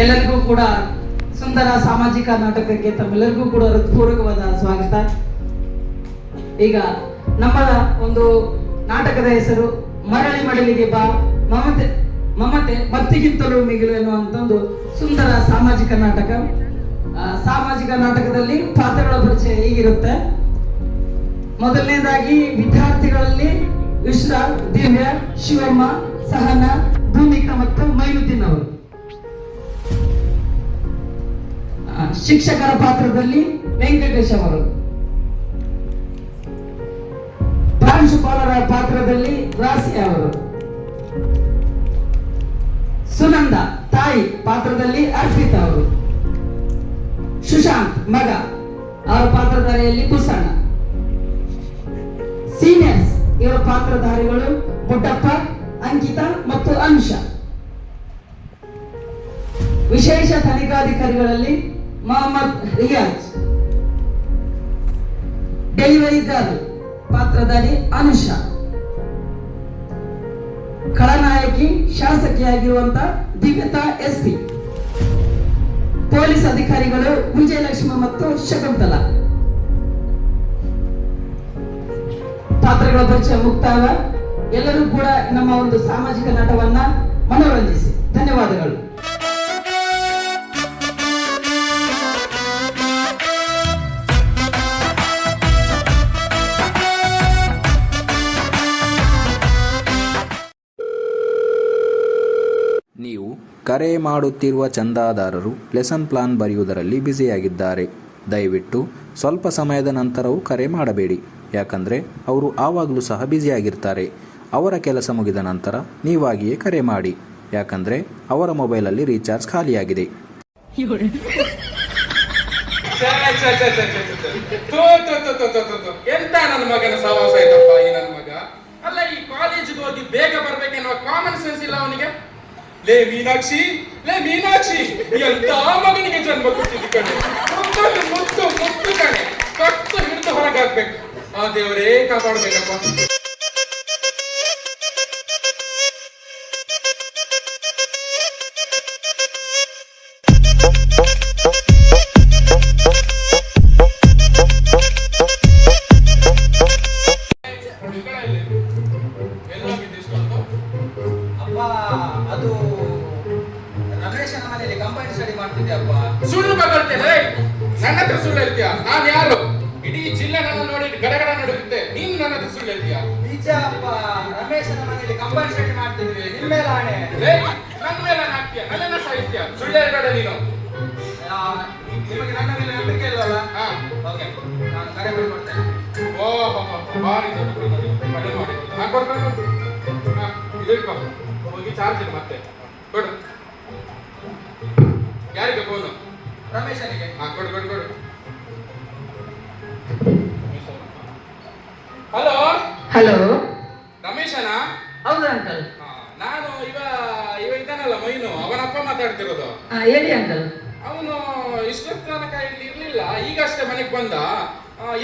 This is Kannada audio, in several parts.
ಎಲ್ಲರಿಗೂ ಕೂಡ ಸುಂದರ ಸಾಮಾಜಿಕ ನಾಟಕಕ್ಕೆ ತಮ್ಮೆಲ್ಲರಿಗೂ ಕೂಡ ಹೃತ್ಪೂರ್ವಕವಾದ ಸ್ವಾಗತ. ಈಗ ನಮ್ಮ ಒಂದು ನಾಟಕದ ಹೆಸರು ಮರಳಿ ಮಡಲಿಗೆ ಬಾ, ಮಮತೆ ಮಮತೆ ಮತ್ತಿಗಿಂತಲೂ ಮಿಗಿಲು ಎನ್ನುವಂತ ಒಂದು ಸುಂದರ ಸಾಮಾಜಿಕ ನಾಟಕ. ಸಾಮಾಜಿಕ ನಾಟಕದಲ್ಲಿ ಪಾತ್ರಗಳ ಪರಿಚಯ ಹೀಗಿರುತ್ತೆ. ಮೊದಲನೇದಾಗಿ ವಿದ್ಯಾರ್ಥಿಗಳಲ್ಲಿ ಯುಶ್ರಾ, ದಿವ್ಯ, ಶಿವಮ್ಮ, ಸಹನ, ಭೂಮಿಕಾ ಮತ್ತು ಮೈನುದ್ದೀನ್ ಅವರು. ಶಿಕ್ಷಕರ ಪಾತ್ರದಲ್ಲಿ ವೆಂಕಟೇಶ್ ಅವರು. ಪ್ರಾಂಶುಪಾಲರ ಪಾತ್ರದಲ್ಲಿ ರಾಸಿ ಅವರು. ಸುನಂದ ತಾಯಿ ಪಾತ್ರದಲ್ಲಿ ಅರ್ಪಿತಾ ಅವರು. ಸುಶಾಂತ್ ಮಗ ಅವರ ಪಾತ್ರಧಾರಿಯಲ್ಲಿ ಕುಸಣ್ಣ. ಸೀನಿಯರ್ಸ್ ಇವರ ಪಾತ್ರಧಾರಿಗಳು ಬುಡ್ಡಪ್ಪ, ಅಂಕಿತಾ ಮತ್ತು ಅನುಷಾ. ವಿಶೇಷ ತನಿಖಾಧಿಕಾರಿಗಳಲ್ಲಿ ಮೊಹಮ್ಮದ್ ರಿಯಾಜ್. ಡೆಲಿವರಿ ಗರ್ಲ್ ಪಾತ್ರಧಾರಿ ಅನುಷಾ. ಖಳನಾಯಕಿ ಶಾಸಕಿಯಾಗಿರುವಂತ ದಿವ್ಯತಾ ಎಸ್ಪಿ. ಪೊಲೀಸ್ ಅಧಿಕಾರಿಗಳು ವಿಜಯಲಕ್ಷ್ಮಿ ಮತ್ತು ಶಕುಂತಲಾ. ಪಾತ್ರಗಳ ಪರಿಚಯ ಮುಕ್ತಾಯ. ಎಲ್ಲರೂ ಕೂಡ ನಮ್ಮ ಒಂದು ಸಾಮಾಜಿಕ ನಾಟಕವನ್ನ ಮನೋರಂಜಿಸಿ. ಧನ್ಯವಾದಗಳು. ನೀವು ಕರೆ ಮಾಡುತ್ತಿರುವ ಚಂದಾದಾರರು ಲೆಸನ್ ಪ್ಲಾನ್ ಬರೆಯುವುದರಲ್ಲಿ ಬ್ಯುಸಿಯಾಗಿದ್ದಾರೆ. ದಯವಿಟ್ಟು ಸ್ವಲ್ಪ ಸಮಯದ ನಂತರವೂ ಕರೆ ಮಾಡಬೇಡಿ, ಯಾಕಂದರೆ ಅವರು ಆವಾಗಲೂ ಸಹ ಬ್ಯುಸಿಯಾಗಿರ್ತಾರೆ. ಅವರ ಕೆಲಸ ಮುಗಿದ ನಂತರ ನೀವಾಗಿಯೇ ಕರೆ ಮಾಡಿ, ಯಾಕಂದರೆ ಅವರ ಮೊಬೈಲಲ್ಲಿ ರೀಚಾರ್ಜ್ ಖಾಲಿಯಾಗಿದೆ. ಎಂತ ನನ್ನ ಮಗನ ಸವಾಸ ಆಯ್ತಪ್ಪ ಈ ನನ್ನ ಮಗ. ಅಲ್ಲ, ಈ ಕಾಲೇಜಿಗೆ ಹೋಗಿ ಬೇಗ ಬರ್ಬೇಕೆನ್ನುವ ಕಾಮನ್ ಸೆನ್ಸ್ ಇಲ್ಲ ಅವನಿಗೆ. ಲೇ ಮೀನಾಕ್ಷಿ, ಎಂತ ಮಗನಿಗೆ ಜನ್ಮ ಕೊಟ್ಟಿದ್ದು ಕಣೆ. ಮುತ್ತು ಕಣೆ, ಕತ್ತು ಹಿಡಿದು ಹೊರಗಾಗ್ಬೇಕು. ಆ ದೇವರೇ ಕಾಪಾಡ್ಬೇಕಪ್ಪ. ಅದು ರಮೇಶನ ಮನೆಯಲ್ಲಿ ಕಂಬೈನ್ ಸ್ಟಡಿ ಮಾಡ್ತಿದ್ದೆ ಅಪ್ಪ. ಸುಳ್ಳು ಬರ್ತೇನೆ, ನನ್ನ ಹತ್ರ ಸುಳ್ಳು ಹೇಳ್ತೀಯ? ನಾನು ಯಾರು? ಇಡೀ ಜಿಲ್ಲೆ ನನ್ನ ನೋಡಿ ಗಡಗಡ ನಡುತ್ತೆ, ನೀನು ನನ್ನ ಹತ್ರ ಸುಳ್ಳು ಹೇಳ್ತೀಯ? ನಿಜ ಅಪ್ಪ, ರಮೇಶನ ಮನೆಯಲ್ಲಿ ಕಂಬೈನ್ ಸ್ಟಡಿ ಮಾಡ್ತಿದ್ವಿ. ನಿಮ್ಮ ಮೇಲೆ ಆಣೆ. ನನ್ನ ಮೇಲೆ ಹಾಕ್ತೀಯ, ನನ್ನನ್ನ ಸಾಹಿತ್ಯ. ಸುಳ್ಳು ಹೇಳ್ಬೇಡ ನೀನು. ನಿಮಗೆ ನನ್ನ ಮೇಲೆ ನಂಬಿಕೆ ಇಲ್ಲವಲ್ಲ? ಓಕೆ, ನಾನು ಕರೆ ಮಾಡಿ ಕೊಡ್ತೇನೆ. ಭಾರಿ ಕರೆ ಮಾಡಿ. ಕೊಡ್ಬೇಕು. ಇದು ಹೋಗಿ ಚಾರ್ಜ್ ಇಡು ಮತ್ತೆ ಕೊಡು. ಯಾರಿಗೆ ಫೋನು? ರಮೇಶನಿಗೆ. ಕೊಡು. ಹಲೋ ಹಲೋ, ರಮೇಶನಾ? ಹೌದು ಅಂಕಲ್. ನಾನು ಇವ ಇದ್ದಾನಲ್ಲ ಮೈನು, ಅವನಪ್ಪ ಮಾತಾಡ್ತಿರೋದು. ಹೇಳಿ ಅಂಕಲ್. ಅವನು ಇಷ್ಟೊತ್ತು ತನಕ ಇಲ್ಲಿ ಇರ್ಲಿಲ್ಲ, ಈಗಷ್ಟೇ ಮನೆಗೆ ಬಂದ.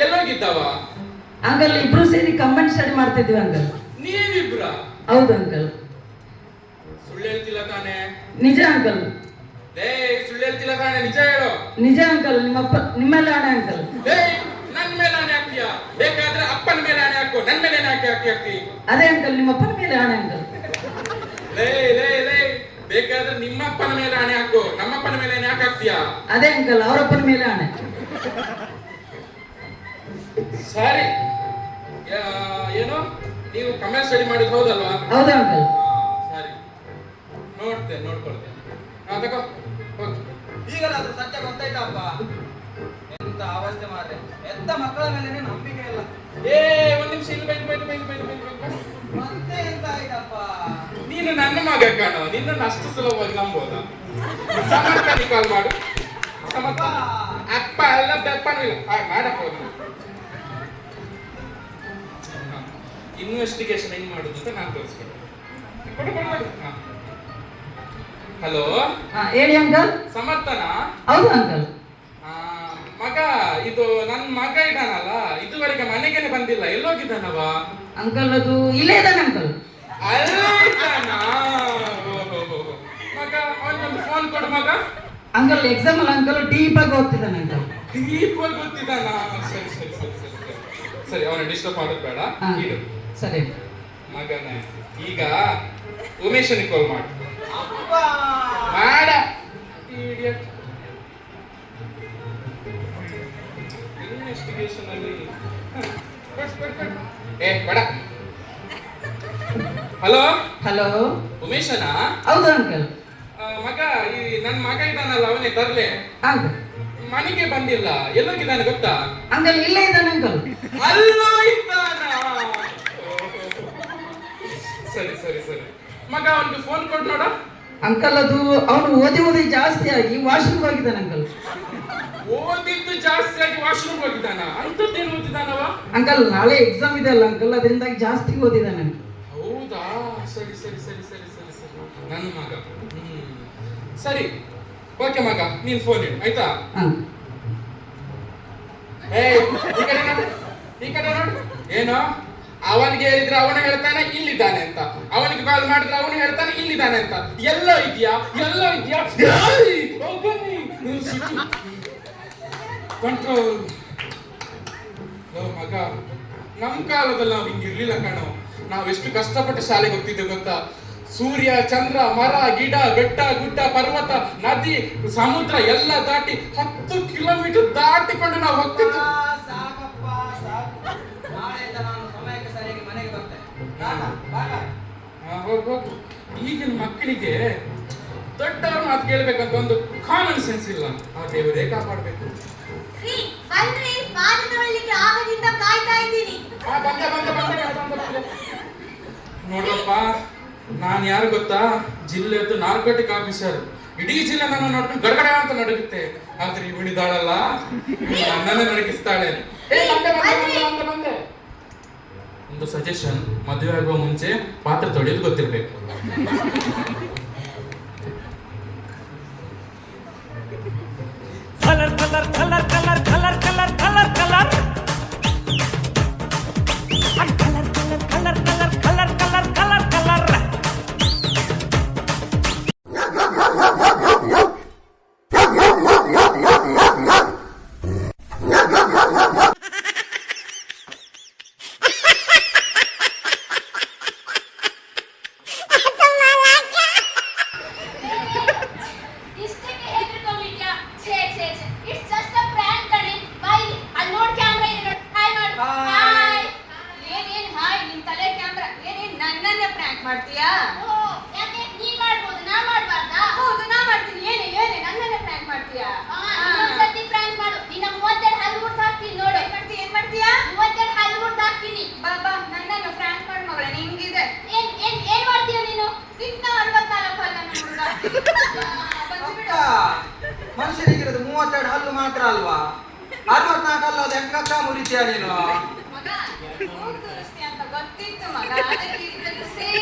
ಎಲ್ಲೋಗಿದ್ದವ? ಅಂಕಲ್ ಇಬ್ರು ಸೇರಿ ಕಂಬೈನ್ ಸ್ಟಡಿ ಮಾಡ್ತಿದ್ವಿ ಅಂಕಲ್. ನೀವಿಬ್ರ? ಹೌದು ಅಂಕಲ್. ಸುಳ್ಳು ಹೇಳ್ತಿಲ್ಲ ತಾನೆ? ನಿಜ ಅಂಕಲ್. ಸುಳ್ಳು ಹೇಳ್ತಿಲ್ಲ ತಾನೆ? ನಿಜ ಹೇಳು. ನಿಜ ಅಂಕಲ್. ನಿಮ್ಮೆಲ್ಲ ಆಣೆ ಅಂಕಲ್. ನನ್ ಮೇಲೆ ಆಣೆ ಹಾಕ್ತೀಯ? ಬೇಕಾದ್ರೆ ಅಪ್ಪನ ಮೇಲೆ ಆಣೆ ಹಾಕು, ನನ್ ಮೇಲೆ ಹಾಕಿ. ಅದೇ ಅಂಕಲ್, ನಿಮ್ಮಪ್ಪನ ಮೇಲೆ ಆಣೆ ಅಂಕಲ್. ಲೇ ಬೇಕಾದ್ರೆ ನಿಮ್ಮಪ್ಪನ ಮೇಲೆ ಆಣೆ ಹಾಕು, ನಮ್ಮಪ್ಪನ ಮೇಲೆ ಯಾಕೆ ಹಾಕ್ತೀಯ? ಅದೇ ಅಂಕಲ್, ಅವರಪ್ಪನ ಮೇಲೆ ಆಣೆ. ಸರಿ, ಏನು ನೀವು ಕಮೆಂಟ್ ಸ್ಟಡಿ ಮಾಡಿದ್ ಹೌದಲ್ವಾ? ಹೌದು ಅಂಕಲ್. ಸರಿ, ನೋಡ್ಕೊಳ್ತೇನೆ. ತಗೋ ಹೋಗಿ. ಈಗಲಾದ್ರೂ ಸತ್ಯ ಗೊತ್ತಾಯ್ತಪ್ಪ. ಎಂತ ಅವಸ್ಥೆ ಮಾರ್ರೆ, ಎಂತ ಮಕ್ಕಳ ಮೇಲೆ ನಂಬಿಕೆ ಇಲ್ಲ. ಒಂದ್ ನಿಮಿಷ ಇಲ್ಲಿ ಬೈದು ಮತ್ತೆ ಎಂತ ಆಯ್ತಪ್ಪ? ನೀನು ನನ್ನ ಮಗ ಕಾಣೋ, ನಿನ್ನನ್ನು ಅಷ್ಟು ಸುಲಭವಾಗಿ ನಂಬೋದಾ? ಸಮರ್ಥನಿ ಕಾಲ್ ಮಾಡು. ಸಮರ್ಥ ಅಪ್ಪ ಅಲ್ಲ, ಬೆಪ್ಪನೂ ಇಲ್ಲ. ಮಾಡಪ್ಪ. ಇನ್ವೆಸ್ಟಿಗೇಷನ್ ಹೆಂಗ್ ಮಾಡುದು ಅಂತ ನಾನು ತೋರಿಸ್ಬೇಕು. ಹಲೋ, ಹೇಳಿ ಅಂಕಲ್. ಸಮರ್ಥನಾ? ಹೌದು ಅಂಕಲ್. ಮಗ, ಇದು ನನ್ನ ಮಗ ಇದ್ದಾನಲ್ಲ, ಇದುವರೆಗೆ ಮನೆಗೇನೆ ಬಂದಿಲ್ಲ. ಎಲ್ಲೋಗಿದ್ದಾನವ? ಅಂಕಲ್ ಅದು ಇಲ್ಲೇ ಇದ್ದಾನೆ ಅಂಕಲ್. ಅಲ್ಲ ಮಗ, ಅವನ ಒಂದು ಫೋನ್ ಕೊಡು ಮಗ. ಅಂಕಲ್ ಎಕ್ಸಾಮ್ ಅಲ್ಲಿ ಅಂಕಲ್ ಡೀಪ್ ಆಗಿ ಓದ್ತಿದ್ದಾನೆ ಅಂಕಲ್. ಡೀಪ್ ಆಗಿ ಗೊತ್ತಿದ್ದಾನ? ಸರಿ ಸರಿ ಸರಿ ಸರಿ ಸರಿ ಸರಿ, ಅವನ ಡಿಸ್ಟರ್ಬ್ ಮಾಡೋದು ಬೇಡ. ಇಡು ಸರಿ ಮಗನೇ. ಈಗ ಉಮೇಶನಿಗೆ ಕಾಲ್ ಮಾಡು. ಅಪ್ಪ ಮಾಡ ಇಡಿಯಟ್. ಇನ್ವೆಸ್ಟಿಗೇಷನ್ ಅಲ್ಲಿ ಏ ಬೇಡ. ಹಲೋ ಹಲೋ ಉಮೇಶನಾ? ಹೌದು ಅಂಕಲ್. ಮಗ, ಈ ನನ್ನ ಮಗ ಇದ್ದಾನಲ್ಲ, ಅವನೇ ತರ್ಲೆ. ಅಂಕಲ್ ಮನೆಗೆ ಬಂದಿಲ್ಲ. ಎಲ್ಲೋಗಿದ್ದಾನೆ ಗೊತ್ತಾ? ಅಂಕಲ್ ಇಲ್ಲೇ ಇದ್ದಾನೆ ಅಂಕಲ್. ಅಲ್ಲೋ ಇದ್ದಾನ. ಸರಿ ಸರಿ ಸರಿ ಮಗ, ಅವನಿಗೆ ಫೋನ್ ಕೊಟ್ಟು ನೋಡ. ಅಂಕಲ್ ಅದು ಅವನು ಓದಿ ಜಾಸ್ತಿ ಆಗಿ ವಾಶ್ರೂಮ್ ಹೋಗಿದ್ದಾನೆ ಅಂಕಲ್. ಓದಿದ್ದು ಜಾಸ್ತಿ ಆಗಿ ವಾಶ್ರೂಮ್ ಹೋಗಿದ್ದಾನ? ಅಂಥದ್ದೇನು ಓದಿದ್ದಾನವ? ಅಂಕಲ್ ನಾಳೆ ಎಕ್ಸಾಮ್ ಇದೆ ಅಲ್ಲ ಅಂಕಲ್, ಅದರಿಂದಾಗಿ ಜಾಸ್ತಿ ಓದಿದ್ದಾನೆ. ಹೌದಾ? ಸರಿ ಸರಿ ಸರಿ ಸರಿ ಸರಿ ಸರಿ ನನ್ನ ಮಗ. ಸರಿ ಓಕೆ ಮಗ, ನೀನ್ ಫೋನ್ ಇಡು ಆಯ್ತಾ? ಏ ಈ ಕಡೆ ನೋಡು, ಈ ಕಡೆ ನೋಡು. ಏನು ಅವನಿಗೆ ಹೇಳಿದ್ರೆ ಅವನು ಹೇಳ್ತಾನೆ ಇಲ್ಲಿದ್ದಾನೆ ಅಂತ, ಅವನಿಗೆ ಕಾಲ್ ಮಾಡಿದ್ರೆ ಅವನು ಹೇಳ್ತಾನೆ ಇಲ್ಲಿದ್ದಾನೆ ಅಂತ. ಎಲ್ಲ ಇದೆಯಾ? ಎಲ್ಲ ಇದೆಯಾ? ಕಂಟ್ರೋಲ್. ಮಗ, ನಮ್ ಕಾಲದಲ್ಲಿ ನಾವು ಹಿಂಗಿರ್ಲಿಲ್ಲ ಕಣೋ. ನಾವೆಷ್ಟು ಕಷ್ಟಪಟ್ಟು ಶಾಲೆಗೆ ಹೋಗ್ತಿದ್ದೇವೆ ಗೊತ್ತಾ? ಸೂರ್ಯ, ಚಂದ್ರ, ಮರ, ಗಿಡ, ಬೆಟ್ಟ, ಗುಡ್ಡ, ಪರ್ವತ, ನದಿ, ಸಮುದ್ರ ಎಲ್ಲ ದಾಟಿ 10 ಕಿಲೋಮೀಟರ್ ದಾಟಿಕೊಂಡು ನಾವು ಹೋಗ್ತಿದ್ವಿ. ಸಾಕಪ್ಪ ಸಾಕು. ನಾಳೆಯಿಂದ ನಾನು ಸಮಯಕ್ಕೆ ಸರಿಯಾಗಿ ಮನೆಗೆ ಬರ್ತೇನೆ. ಹೋಗು. ಈಗಿನ ಮಕ್ಕಳಿಗೆ ದೊಡ್ಡವ್ರ ಮಾತು ಕೇಳ್ಬೇಕಂತ ಒಂದು ಕಾಮನ್ ಸೆನ್ಸ್ ಇಲ್ಲ. ಆ ದೇವರೇ ಕಾಪಾಡ್ಬೇಕು. ನೋಡ್ರಪ್ಪ, ನಾನು ಯಾರು ಗೊತ್ತಾ? ಜಿಲ್ಲೆಯದ್ದು ನಾರ್ಕೋಟಿಕ್ ಆಫೀಸರ್. ಇಡೀ ಜಿಲ್ಲೆ ನನ್ನ ನೋಡ್ಕೊಂಡು ಗಡಗಡ ಅಂತ ನಡುಗುತ್ತೆ. ಆದ್ರೆ ಇವಳಿದಾಳಲ್ಲ, ನನ್ನನ್ನೇ ನಡಗಿಸ್ತಾಳೆ. ಒಂದು ಸಜೆಷನ್, ಮದುವೆ ಆಗುವ ಮುಂಚೆ ಪಾತ್ರೆ ತೊಳೆಯೋದು ಗೊತ್ತಿರ್ಬೇಕು. Colour colour colour colour colour colour colour colour colour colour colour colour colour colour ಮಾಡ್ತೀಯಾ? ಯಾಕೆ ನೀ ಮಾಡ್ಬೋದು, ನಾ ಮಾಡ್ಬಾರ್ದಾ? ಹೌದು, ನಾ ಮಾಡ್ತೀನಿ. ಏನೇ ಏನೇ ನನ್ನನ್ನೇ ಪ್ರ್ಯಾಂಕ್ ಮಾಡ್ತೀಯಾ? ಇನ್ನೊಂದ್ಸತಿ ಪ್ರ್ಯಾಂಕ್ ಮಾಡು. ನಿನ್ನ 32 ಹಲ್ಲು ಮುರ್ದು ಹಾಕ್ತೀನಿ ನೋಡು. ಏನ್ ಮಾಡ್ತೀಯಾ? 32 ಹಲ್ಲು ಮುರ್ದು ಹಾಕ್ತೀನಿ. ಬಾ ಬಾ, ನನ್ನನ್ನು ಪ್ರ್ಯಾಂಕ್ ಮಾಡು ಮಗಳೇ. ನಿಂಗಿದೆ ಏನ್ ಮಾಡ್ತೀಯ ನೀನು? ಇನ್ನ 64 ಹಲ್ಲ ಹುಡುಗ. ಮನುಷ್ಯನಿಗಿರೋದು 32 ಹಲ್ಲು ಮಾತ್ರ ಅಲ್ವಾ? 64 ಹಲ್ಲು ಅದು ಹೆಂಗಕ್ಕ ಮುರಿತೀಯ ನೀನು? ಮಗ ಮೂಗ್ ತೋರಿಸ್ತೀಯ ಅಂತ ಗೊತ್ತಿತ್ತು ಮಗ, ಅದಕ್ಕೆ ಇದ್ರಲ್ಲಿ ಸೇರಿ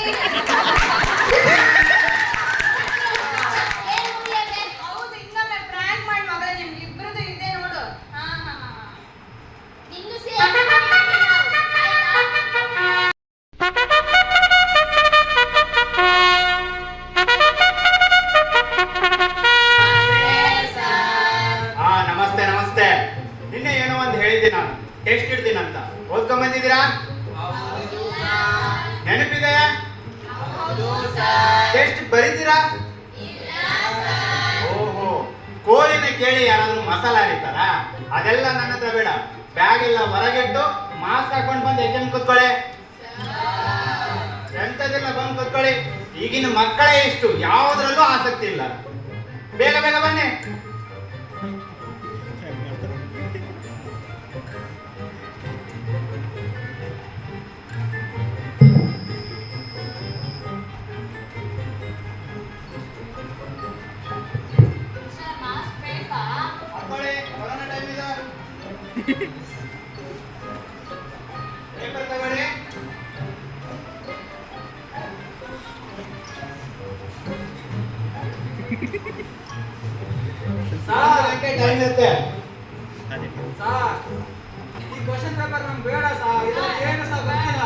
ಹೌದು. ಇನ್ನೊಮ್ಮೆ ಪ್ರ್ಯಾಂಕ್ ಮಾಡಿ ಮಗ, ನಿಮ್ಗಿಬ್ರದ್ದು ಇದೆ ನೋಡು. ನಿಂದು ನಮಸ್ತೆ ನಮಸ್ತೆ. ನಿನ್ನೆ ಏನೋ ಒಂದು ಹೇಳಿದ್ದೆ ನಾನು, ಟೆಸ್ಟ್ ಇಡ್ತೀನಂತ. ಓದ್ಕೊಂಡ್ ಬಂದಿದ್ದೀರಾ? ನೆನಪಿದೆಯಾ? ಟೆಸ್ಟ್ ಬರೀತೀರಾ? ಓಹೋ, ಕೋಳಿನ ಕೇಳಿ ಯಾರಾದ್ರೂ ಮಸಾಲ ಹಾರಿತಾರ? ಅದೆಲ್ಲ ನನ್ನ ಹತ್ರ ಬೇಡ. ಬ್ಯಾಗ್ ಎಲ್ಲ ಹೊರಗೆಟ್ಟು ಮಾಸ್ಕ್ ಹಾಕೊಂಡು ಬಂದು ಎಕ್ಸಾಮ್ ಕೂತ್ಕೊಳ್ಳಿ. ಎಂತದಿಲ್ಲ, ಬಂದು ಕೂತ್ಕೊಳ್ಳಿ. ಈಗಿನ ಮಕ್ಕಳೇ ಇಷ್ಟು, ಯಾವುದ್ರಲ್ಲೂ ಆಸಕ್ತಿ ಇಲ್ಲ. ಬೇಗ ಬೇಗ ಬನ್ನಿ. ಮಾಸ್ಕ್ ಬೇಕಾ? ಹಾಕೊಳ್ಳಿ, ಕೊರೋನಾ ಟೈಮ್ ಇದೆ. ಪೇಪರ್ ತಗೊಳ್ಳಿ. ಟೈಮ್ ಇರುತ್ತೆ. ಸಾರ್, ಈ ಕ್ವಶನ್ ಪೇಪರ್ ನಮ್ಗೆ ಬೇಡ ಸಾರ್. ಇದ್ರಲ್ಲಿ ಏನು ಸಹ ಗೊತ್ತಿಲ್ಲ.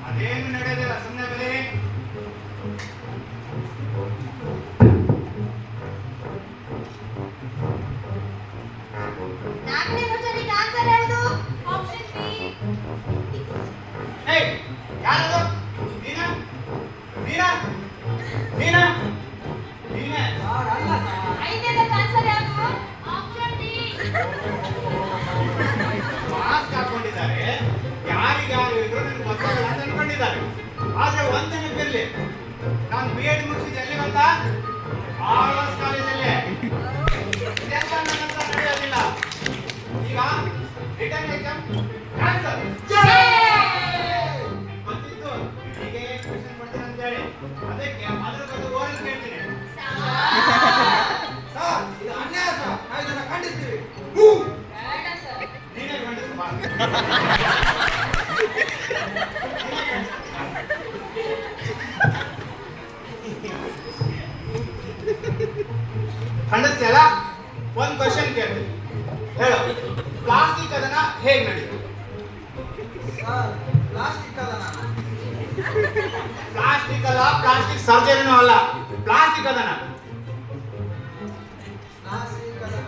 ಅದೇನು ನಡೆಯೋದಿಲ್ಲ, ಸುಮ್ಮನೆ ಬರೀ. ಕೇಳಿಸ್ತಿಲ್ಲ? ಒಂದು ಕ್ವಶನ್ ಕೇಳ್ತೀನಿ, ಹೇಳು. ಪ್ಲಾಸ್ಟಿಕ್ ಅದನ್ನ ಹೇಗೆ ನಡೀತು? ಪ್ಲಾಸ್ಟಿಕ್ ಅದನ ಪ್ಲಾಸ್ಟಿಕ್ ಅಲ್ಲ, ಪ್ಲಾಸ್ಟಿಕ್ ಸರ್ಜರಿನೂ ಅಲ್ಲ, ಪ್ಲಾಸ್ಟಿಕ್ ಅದನ್ನ. ಪ್ಲಾಸ್ಟಿಕ್ ಅದನ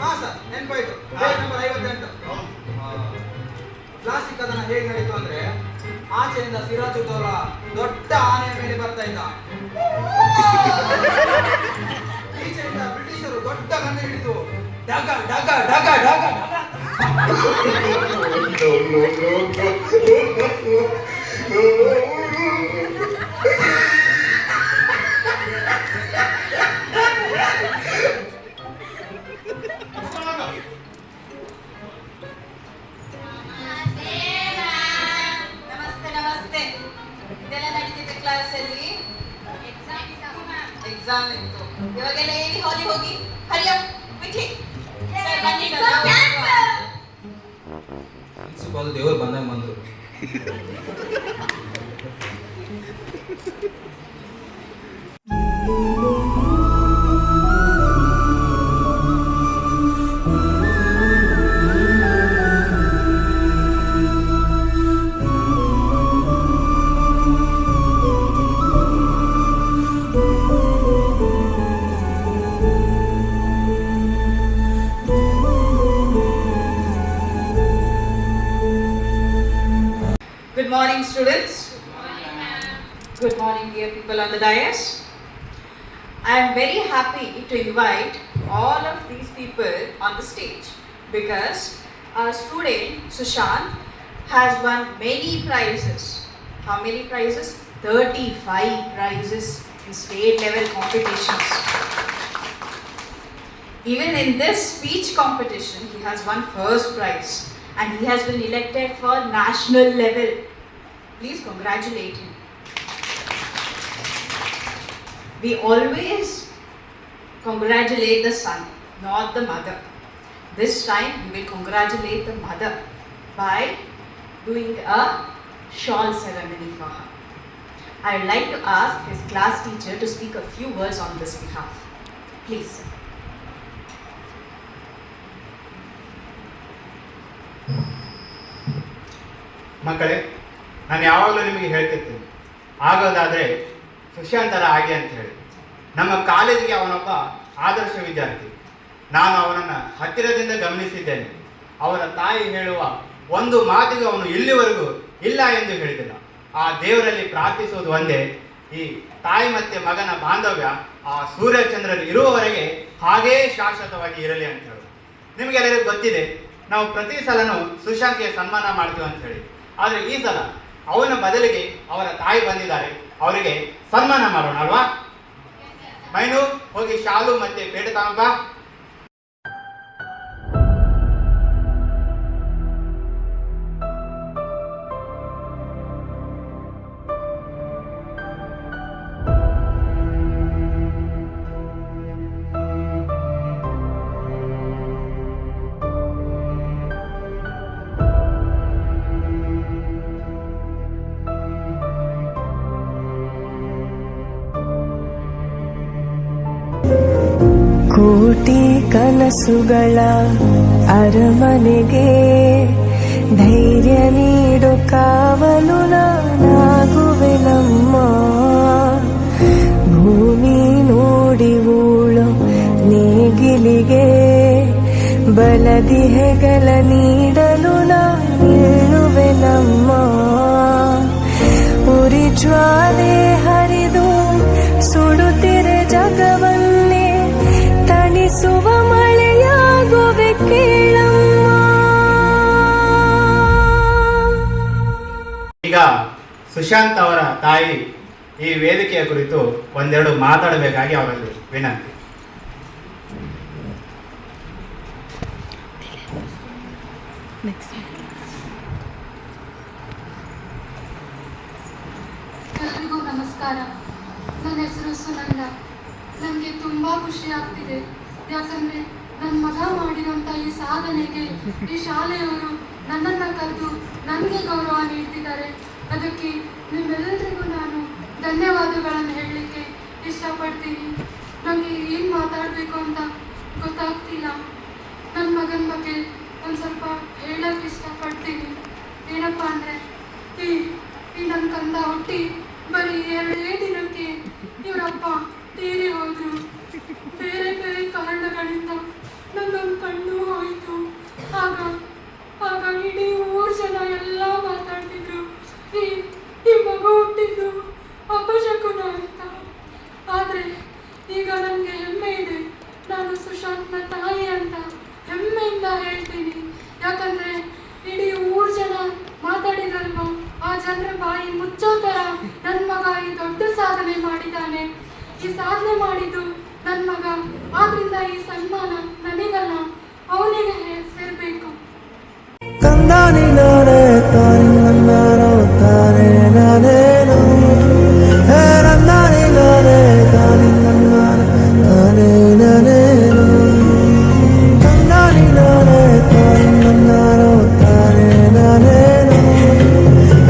ಹಾ ಸರ್ ನೆನಪಾಯ್ತು. Page number 58. ಪ್ಲಾಸ್ಟಿಕ್ ಅದನ್ನ ಹೇಗೆ ನಡೀತು ಅಂದ್ರೆ, ಆಚೆಯಿಂದ ಸಿರಾಜುದ್ದೌಲ ದೊಡ್ಡ ಆನೆಯ ಮೇಲೆ ಬರ್ತಾ ಇದ್ದ. ಈಚೆಯಿಂದ ಬ್ರಿಟಿಷರು ದೊಡ್ಡ ಗಂಡು ಹಿಡಿದು ಡಗ ಡಗ ಡಗ ಡಗ ಡಗ ನಮಸ್ತೆ ನಮಸ್ತೆ. ಇದೆಲ್ಲ ನಡೀತಿದೆ ಕ್ಲಾಸಲ್ಲಿ. ಎಕ್ಸಾಮ್ ಇತ್ತು. ಇವಾಗೆಲ್ಲ ಹೇಳಿ ಹೋಗಿ ಹೋಗಿ ಹರಿಯಪ್ ಬಿಟ್ಟಿ ಸರ್ ಬನ್ನಿ ಪ್ರಿನ್ಸಿಪಾಲ್ ದೇವರು ಬಂದಂಗೆ ಬಂದರು. Good morning, students. Good morning, dear people on the dais. I am very happy to invite all of these people on the stage because our student Sushant has won many prizes. How many prizes? 35 prizes in state level competitions. Even in this speech competition, he has won first prize and he has been elected for national level. Please congratulate him. We always congratulate the son, not the mother. This time we will congratulate the mother by doing a shawl ceremony for her. I would like to ask his class teacher to speak a few words on this behalf. Please. ಮಕ್ಕಳೇ, ನಾನು ಯಾವಾಗಲೂ ನಿಮಗೆ ಹೇಳ್ತಿರ್ತೀನಿ, ಆಗೋದಾದರೆ ಸುಶಾಂತರ ಹಾಗೆ ಅಂತ ಹೇಳಿ. ನಮ್ಮ ಕಾಲೇಜಿಗೆ ಅವನೊಬ್ಬ ಆದರ್ಶ ವಿದ್ಯಾರ್ಥಿ. ನಾನು ಅವನನ್ನು ಹತ್ತಿರದಿಂದ ಗಮನಿಸಿದ್ದೇನೆ. ಅವರ ತಾಯಿ ಹೇಳುವ ಒಂದು ಮಾತಿಗೆ ಅವನು ಇಲ್ಲಿವರೆಗೂ ಇಲ್ಲ ಎಂದು ಹೇಳಿದಿಲ್ಲ. ಆ ದೇವರಲ್ಲಿ ಪ್ರಾರ್ಥಿಸುವುದು ಒಂದೇ, ಈ ತಾಯಿ ಮತ್ತು ಮಗನ ಬಾಂಧವ್ಯ ಆ ಸೂರ್ಯಚಂದ್ರರು ಇರುವವರೆಗೆ ಹಾಗೇ ಶಾಶ್ವತವಾಗಿ ಇರಲಿ ಅಂತ ಹೇಳಿ. ನಿಮಗೆಲ್ಲರಿಗೂ ಗೊತ್ತಿದೆ, ನಾವು ಪ್ರತಿ ಸಲನೂ ಸುಶಾಂತ್ಗೆ ಸನ್ಮಾನ ಮಾಡ್ತೀವಿ ಅಂತ ಹೇಳಿ. ಆದರೆ ಈ ಸಲ ಅವನ ಬದಲಿಗೆ ಅವರ ತಾಯಿ ಬಂದಿದ್ದಾರೆ, ಅವರಿಗೆ ಸನ್ಮಾನ ಮಾಡೋಣ ಅಲ್ವಾ? ಮೈನು, ಹೋಗಿ ಶಾಲು ಮತ್ತೆ ಪೇಟ ತಗೊಂಬ. ಕೋಟಿ ಕನಸುಗಳ ಅರಮನೆಗೆ ಧೈರ್ಯ ನೀಡು ಕಾವಲು ನಾನಾಗುವೆನಮ್ಮ. ಭೂಮಿ ನೋಡಿ ಊಳು ನೇಗಿಲಿಗೆ ಬಲದಿ ಹೆಗಲ ನೀಡಲು ನಾನಿರುವೆನಮ್ಮ. ಉರಿ ಜ್ವಾಲೆ ಹರಿದು ಸುಡುತ್ತಿರೆ ಜಗವನ್ನೇ ತಣಿಸುವ ಮಳೆಯಾಗುವೆ ಕೇಳಮ್ಮ. ಈಗ ಸುಶಾಂತ್ ಅವರ ತಾಯಿ ಈ ವೇದಿಕೆಯ ಕುರಿತು ಒಂದೆರಡು ಮಾತಾಡಬೇಕಾಗಿ ಅವರಲ್ಲಿ ವಿನಂತಿ. ಎಲ್ರಿಗೂ ನಮಸ್ಕಾರ. ನನ್ನ ಹೆಸರು ಸುನಂದ. ನನಗೆ ತುಂಬ ಖುಷಿ ಆಗ್ತಿದೆ, ಯಾಕಂದರೆ ನನ್ನ ಮಗ ಮಾಡಿರೋಂಥ ಈ ಸಾಧನೆಗೆ ಈ ಶಾಲೆಯವರು ನನ್ನನ್ನು ಕರೆದು ನನಗೆ ಗೌರವ ನೀಡ್ತಿದ್ದಾರೆ. ಅದಕ್ಕೆ ನಿಮ್ಮೆಲ್ಲರಿಗೂ ನಾನು ಧನ್ಯವಾದಗಳನ್ನು ಹೇಳಲಿಕ್ಕೆ ಇಷ್ಟಪಡ್ತೀನಿ. ನನಗೆ ಏನು ಮಾತಾಡಬೇಕು ಅಂತ ಗೊತ್ತಾಗ್ತಿಲ್ಲ. ನನ್ನ ಮಗನ ಬಗ್ಗೆ ಒಂದು ಸ್ವಲ್ಪ ಹೇಳೋಕ್ಕೆ ಇಷ್ಟಪಡ್ತೀನಿ. ಏನಪ್ಪ ಅಂದರೆ ಈ ನನ್ನ ಕಂದ ಹುಟ್ಟಿ ಬರೀ 2 ದಿನಕ್ಕೆ ಇವರಪ್ಪ ತೀರಿ ಹೋದರು. ಬೇರೆ ಬೇರೆ ಕಾರಣಗಳಿಂದ ನನ್ನೊಂದು ಕಣ್ಣು ಹೋಯಿತು. ಆಗ ಇಡೀ ಊರು ಜನ ಎಲ್ಲ ಮಾತಾಡ್ತಿದ್ರು, ಈ ಮಗು ಹುಟ್ಟಿದ್ದು ಅಪಶಕುನ ಅಂತ. ಆದರೆ ಈಗ ನನಗೆ ಹೆಮ್ಮೆ ಇದೆ, ನಾನು ಸುಶಾಂತ್ನ ತಾಯಿ ಅಂತ ಹೆಮ್ಮೆಯಿಂದ ಹೇಳ್ತೀನಿ. ಯಾಕಂದರೆ ಇಡೀ ಊರು ಜನ ಮಾತಾಡಿದ್ರಲ್ವ, ಆ ಜನರ ಬಾಯಿ ಮುಚ್ಚೋ ಥರ ನನ್ನ ಮಗ ಈ ದೊಡ್ಡ ಸಾಧನೆ ಮಾಡಿದ್ದಾನೆ. ಈ ಸಾಧನೆ ಮಾಡಿದ್ದು ನನ್ನ ಮಗ, ಆದ್ರಿಂದ ಈ ಸನ್ಮಾನ ನನಗಲ್ಲ, ಅವನಿಗೆ ಸೇರಬೇಕು. ತಂದಾನಿ ನಾನೇ ತಾನಿ ನನ್ನಾರೋ ತಾನೇ ನಾನೇನು ಹೇ ನಂದಾನಿ ನಾನೇ ತಾನಿ ನನ್ನಾರ ತಾನೇ ನಾನೇನು ತಂದಾನಿ ನಾನೇ ತಾನಿ ನನ್ನಾರೋ ತಾನೇ ನಾನೇನು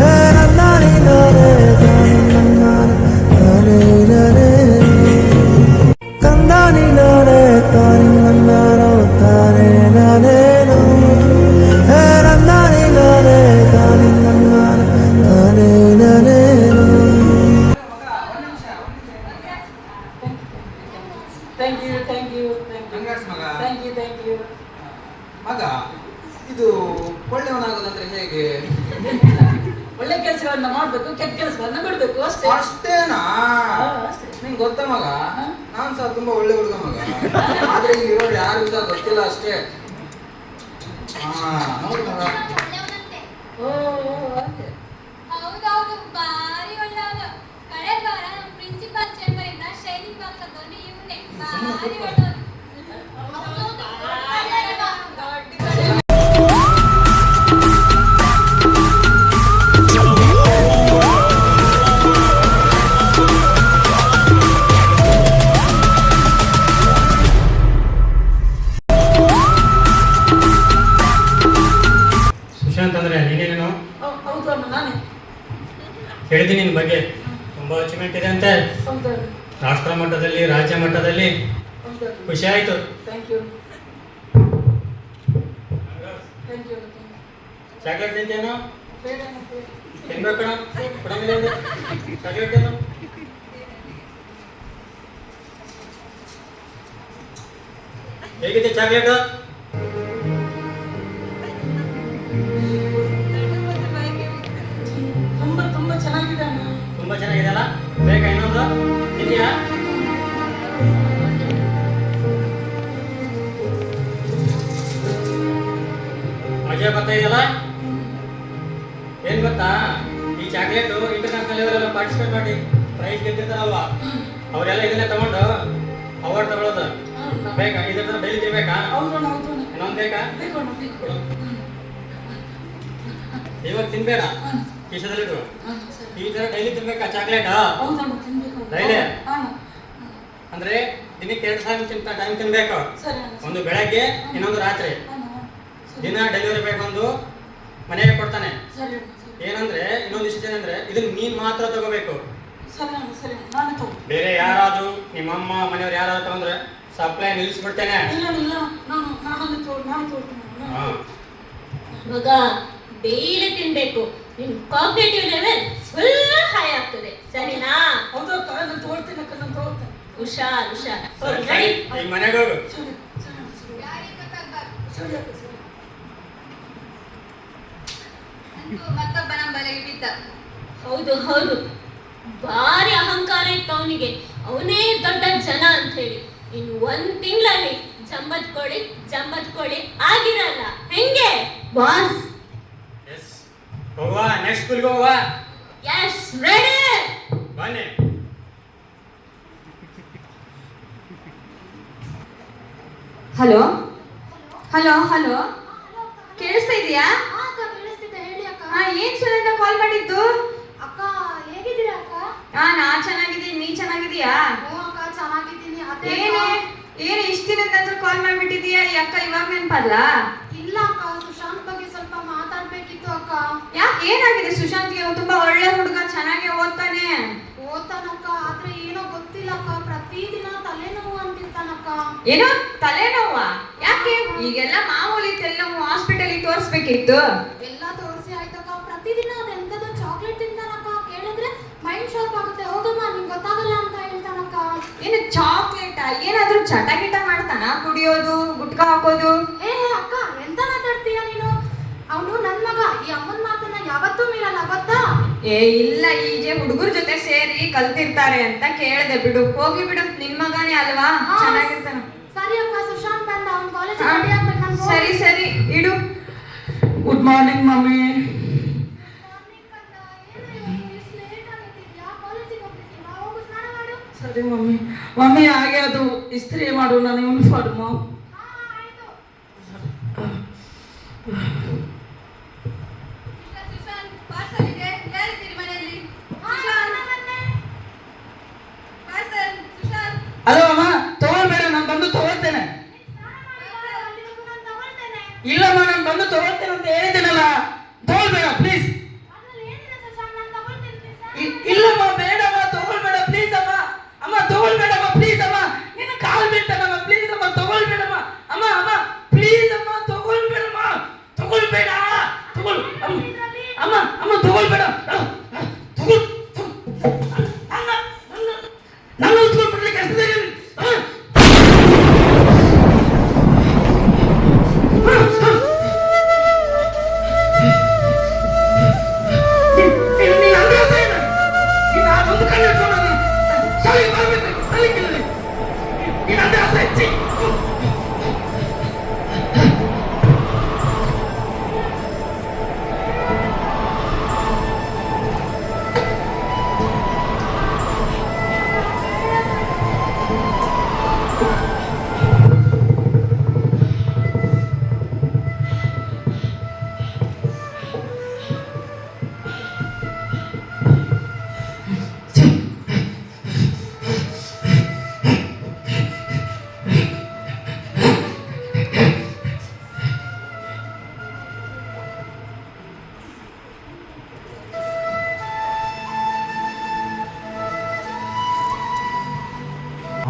ಹೇ ನಂದಾನಿ ನಾನೇ ತಾನಿ ನನ್ನಾರ ತಾನೇ ನಾನೇನು ತಂದಾನಿ ನಾನೇ ತಾನಿ ನನ್ನಾರೋ ತಾನೇ ನಾನೇನು ಹೇ ನಂದಾನಿ ನಾನೇ ತಾನಿ ನನ್ನಾರ ತಾನೇ ನಾನೇನು. ಥ್ಯಾಂಕ್ ಯು ಕಂಗ್ರಾಟ್ಸ್ ಮಗ. Thank you. ಮಗ, ಇದು ಒಳ್ಳೆಯವನಾಗೋದಂದ್ರೆ ಹೇಗೆ? ಒಳ್ಳೆ ಕೆಲಸಗಳನ್ನ ಮಾಡಬೇಕು, ಕೆಟ್ಟ ಕೆಲಸಗಳನ್ನ ಬಿಡಬೇಕು, ಅಷ್ಟೇ. ಅಷ್ಟೇನಾ? ಅಷ್ಟೇ. ನಿಂಗೆ ಗೊತ್ತಾ ಮಗ, ನಾನ್ ಸಹ ತುಂಬಾ ಒಳ್ಳೆ ಹುಡುಗ ಮಗ. ಆದ್ರೆ ಇಲ್ಲಿ ಇರೋರು ಯಾರು ಸಹ ಗೊತ್ತಿಲ್ಲ ಅಷ್ಟೇ. ಹೌದು ಮಗ. ಒಳ್ಳೆಯವನಂತೆ. ಓ ಅಂತೆ. ಹೌದೌದು, ಭಾರಿ ಒಳ್ಳೆಯವನು. ಕಳೆದ ವಾರ ನಮ್ಮ ಪ್ರಿನ್ಸಿಪಾಲ್ ಚೇಂಬರ್ ಇಂದ ಶೈನಿಂಗ್ ಹಾಕೋದವನು ಇವನೇ. ಭಾರಿ ಒಳ್ಳೆಯವನು. ಹೌದೌದು, ಒಳ್ಳೆಯವ. ಸುಶಾಂತ್ ಅಂದ್ರೆ ನೀನೇನೇನು ಹೌದು ಅಣ್ಣ, ನಾನೇ. ಹೇಳಿದ್ದೀನಿ ನಿನ್ನ ಬಗ್ಗೆ ತುಂಬಾ ಅಚೀವ್ಮೆಂಟ್ ಇದೆ ಅಂತೆ. ಹೌದು ರಾಷ್ಟ್ರ ಮಟ್ಟದಲ್ಲಿ, ರಾಜ್ಯ ಮಟ್ಟದಲ್ಲಿ. ಹೌದು. ಖುಷಿ ಆಯ್ತು. Thank you. ಚಾಕ್ಲೇಟ್ ತಿಂತೇನೋ? ಬೇಡ ಮತ್ತೆ. ತಿನ್ಬೇಕು ಕಣ, ಕೊಡಂಗಿಲ್ಲ ಚಾಕ್ಲೇಟ್ ಏನು? ಹೇಗಿದೆ ಚಾಕ್ಲೇಟ್? ತುಂಬಾ ಚೆನ್ನಾಗಿದೆ ಅಣ್ಣ. ತುಂಬಾ ಚೆನ್ನಾಗಿದೆ ಅಲ್ಲ? ಬೇಕಾ ಇನ್ನೊಂದು? ಇದೆಯಾ? ಮಜಾ ಬರ್ತಾ ಇದೆಯಲ್ಲ? ಏನ್ ಗೊತ್ತಾ, ಈ ಚಾಕ್ಲೇಟ್ ಇಂಟರ್ನ್ಯಾಷನಲ್ ಲೆವೆಲ್ ಪಾರ್ಟಿಸಿಪೇಟ್ ಮಾಡಿ ಪ್ರೈಸ್ ಗೆದ್ದಿರ್ತಾರಲ್ವಾ, ಅವರೆಲ್ಲ ಇದನ್ನೇ ತಗೊಂಡು ಅವಾರ್ಡ್ ತಗೊಳ್ಳೋದು. ಬೇಕಾ? ಇದ್ರ ಡೈಲಿ ತಿನ್ಬೇಕಾ? ಇನ್ನೊಂದು ಬೇಕಾ? ಇವಾಗ ತಿನ್ಬೇಡ, ಕಿಶದಲ್ಲಿಡು. ಈ ತರ ಡೈಲಿ ತಿನ್ಬೇಕಾ ಚಾಕ್ಲೇಟ್? ಡೈಲಿ ಅಂದ್ರೆ ದಿನಕ್ಕೆ 2 ಸಾರಿ ಟೈಮ್ ತಿನ್ಬೇಕು. ಒಂದು ಬೆಳಗ್ಗೆ, ಇನ್ನೊಂದು ರಾತ್ರಿ. ದಿನ ಡೆಲಿವರಿ ಬಾಯ್ ಬಂದು ಮನೆಗೆ ಕೊಡ್ತಾನೆ. ಏನಂದ್ರೆ ಇನ್ನೊಂದು ಇಷ್ಟ ಏನಂದ್ರೆ ಇದನ್ನ ನೀನ್ ಮಾತ್ರ ತಗೋಬೇಕು. ಬೇರೆ ಯಾರಾದ್ರೂ ನಿಮ್ಮಮ್ಮ ಮನೆಯವ್ರು ಯಾರಾದ್ರೂ ತಗೊಂಡ್ರೆ ಸಪ್ಲೈ ನಿಲ್ಲಿಸ್ಬಿಡ್ತೇನೆ. ಮಗ, ಡೈಲಿ ತಿನ್ಬೇಕು. ನಿನ್ ಕಾಗ್ನಿಟಿವ್ ಲೆವೆಲ್ ಫುಲ್ ಹೈ ಆಗ್ತದೆ, ಸರಿನಾ? ಹುಷಾರ್ ಹುಷಾರ್. ಈಗ ಮನೆಗೆ ಹೋಗು. ಮತ್ತೊಬ್ಬನ ಬಲೆಗೆ ಬಿದ್ದ. ಹೌದು ಹೌದು, ಭಾರಿ ಅಹಂಕಾರ ಇತ್ತು ಅವನಿಗೆ, ಅವನೇ ದೊಡ್ಡ ಜನ ಅಂತ ಹೇಳಿ. ಇನ್ನು 1 ತಿಂಗಳಲ್ಲಿ ಜಂಬದ್ ಕೋಳಿ ಆಗಿರಲ್ಲ. ಹೆಂಗೆ ಬಾಸ್? ಹೋಗುವ, ನೆಕ್ಸ್ಟ್ ಸ್ಕೂಲ್ಗೆ ಹೋಗುವ. Yes, ready. ಬನ್ನಿ. ಹಲೋ ಹಲೋ ಹಲೋ, ಕೇಳಿಸ್ತಾ ಇದೆಯಾ? ಏನ್ ಸುರೇಂದ್ರ ಕಾಲ್ ಮಾಡಿದ್ದು? ಅಕ್ಕ ಹೇಗಿದ್ದೀರಾ ಅಕ್ಕ? ನಾ ಚೆನ್ನಾಗಿದ್ದೀನಿ, ನೀ ಚೆನ್ನಾಗಿದೀಯಾ? ಅಕ್ಕ ಚೆನ್ನಾಗಿದ್ದೀನಿ. ಏನೇ ಇಷ್ಟ ದಿನದ ನಂತರ ಕಾಲ್ ಮಾಡ್ಬಿಟ್ಟಿದೀಯಾ? ಈ ಅಕ್ಕ ಇವಾಗ ನೆನಪಲ್ಲ? ಇಲ್ಲ ಅಕ್ಕ, ಸುಶಾಂತ್ ಬಗ್ಗೆ ಸ್ವಲ್ಪ ಮಾತಾಡ್ಬೇಕಿತ್ತು ಅಕ್ಕ. ಯಾಕೆ, ಏನಾಗಿದೆ ಸುಶಾಂತ್ಗೆ? ಅವ್ನು ತುಂಬಾ ಒಳ್ಳೆ ಹುಡುಗ, ಚೆನ್ನಾಗಿ ಓದ್ತಾನೆ. ಓದ್ತಾನಕ್ಕ, ಆದ್ರೆ ಏನೋ ಗೊತ್ತಿಲ್ಲ ಅಕ್ಕ, ಪ್ರತಿದಿನ ತಲೆನೋವು ಹೇಳ್ತಾನಕ್ಕ. ಏನೋ ತಲೆನೋವ? ಯಾಕೆ? ಈಗೆಲ್ಲ ಮಾಮೂಲಿ ತಲೆನೋವು ಹಾಸ್ಪಿಟಲಿಗೆ ತೋರಿಸ್ಬೇಕಿತ್ತು. ಎಲ್ಲ ತೋರಿಸಿ ಆಯ್ತಕ್ಕ. ಪ್ರತಿದಿನ ಅದೆಂತದೋ ಚಾಕ್ಲೇಟ್ ತಿಂತಾನಕ್ಕ. ಕೇಳಿದ್ರೆ ಮೈಂಡ್ ಶಾರ್ಪ್ ಆಗುತ್ತೆ. ಹೋಗಮ್ಮ ನಿಂಗೆ ಗೊತ್ತಾಗಲ್ಲ ಅಂತ ಹೇಳ್ತಾನಕ್ಕ. ಏನು ಚಾಕ್ಲೇಟ್? ಏನಾದ್ರೂ ಚಟ ಗಿಟ ಮಾಡ್ತಾನ? ಕುಡಿಯೋದು, ಗುಟ್ಕ ಹಾಕೋದು? ಏ ಅಕ್ಕ, ಎಂತ ಮಾತಾಡ್ತೀಯ ನೀನು? ಅವನು ನನ್ ಮಗ. ಈ ಅಮ್ಮನ ಮಾತನ್ನ ಯಾವತ್ತೂ ಮೀರಲ್ಲ, ಗೊತ್ತಾ? ಏ ಇಲ್ಲ, ಈಜೆ ಹುಡುಗರ ಜೊತೆ ಸೇರಿ ಕಲ್ತಿರ್ತಾರೆ ಅಂತ ಕೇಳಿದೆ. ಬಿಡು, ಹೋಗ್ಲಿ ಬಿಡು, ನಿನ್ ಮಗನೇ ಅಲ್ವಾ, ಚೆನ್ನಾಗಿರ್ತಾನ. ಸರಿ ಅಕ್ಕ, ಸುಶಾಂತ್ ಬಂದ. ಅವ್ನ ಕಾಲೇಜ್ ರೆಡಿ ಆಗ್ಬೇಕು. ನಾನು ಸರಿ ಸರಿ ಇಡು. Good morning mummy. ಸರಿ ಮಮ್ಮಿ. ಮಮ್ಮಿ ಹಾಗೆ ಅದು ಇಸ್ತ್ರಿ ಮಾಡು ನನ್ನ ಯೂನಿಫಾರ್ಮ್. ಹಲೋ ಅಮ್ಮ, ತಗೊಳ್ಬೇಡ, ನಾನು ಬಂದು ತಗೊಳ್ತೇನೆ. ಇಲ್ಲಮ್ಮ, ನಾನು ಬಂದು ತಗೊಳ್ತೇನೆ ಅಂತ ಹೇಳಿದ್ದೇನಲ್ಲ. ತಗೊಳ್ಬೇಡ ಪ್ಲೀಸ್. ಇಲ್ಲಮ್ಮ, ಬೇಡಮ್ಮ, ತಗೊಳ್ಬೇಡ ಪ್ಲೀಸ್ ಅಮ್ಮ. ಅಮ್ಮ ತಗೊಳ್ಬೇಡಮ್ಮ ಪ್ಲೀಸ್ ಅಮ್ಮ, ನಿನ್ನ ಕಾಲು ಬೀಳ್ತಾನಮ್ಮ ಪ್ಲೀಸ್ ಅಮ್ಮ, ತಗೊಳ್ಬೇಡಮ್ಮ. ಅಮ್ಮ ಅಮ್ಮ ಪ್ಲೀಸ್ ಅಮ್ಮ, ತಗೊಳ್ಬೇಡಮ್ಮ, ತಗೊಳ್ಬೇಡ, ತಗೊಳ್ ಅಮ್ಮ. ಅಮ್ಮ ತಗೊಳ್ಬೇಡ, ತಗೊಳ್ ನನ್ನ ಉತ್ಕೊಂಡ್ಬಿಡ್ಲಿಕ್ಕೆ ಅಷ್ಟೇ.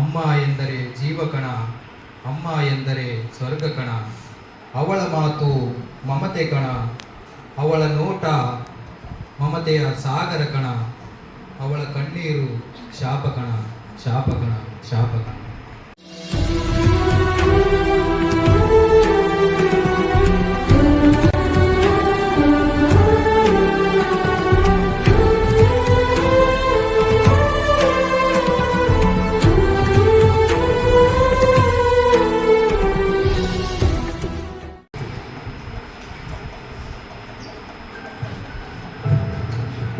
ಅಮ್ಮ ಎಂದರೆ ಜೀವಕಣ, ಅಮ್ಮ ಎಂದರೆ ಸ್ವರ್ಗ ಕಣ. ಅವಳ ಮಾತು ಮಮತೆ ಕಣ, ಅವಳ ನೋಟ ಮಮತೆಯ ಸಾಗರ ಕಣ. ಅವಳ ಕಣ್ಣೀರು ಶಾಪ ಕಣ, ಶಾಪ ಕಣ, ಶಾಪ ಕಣ.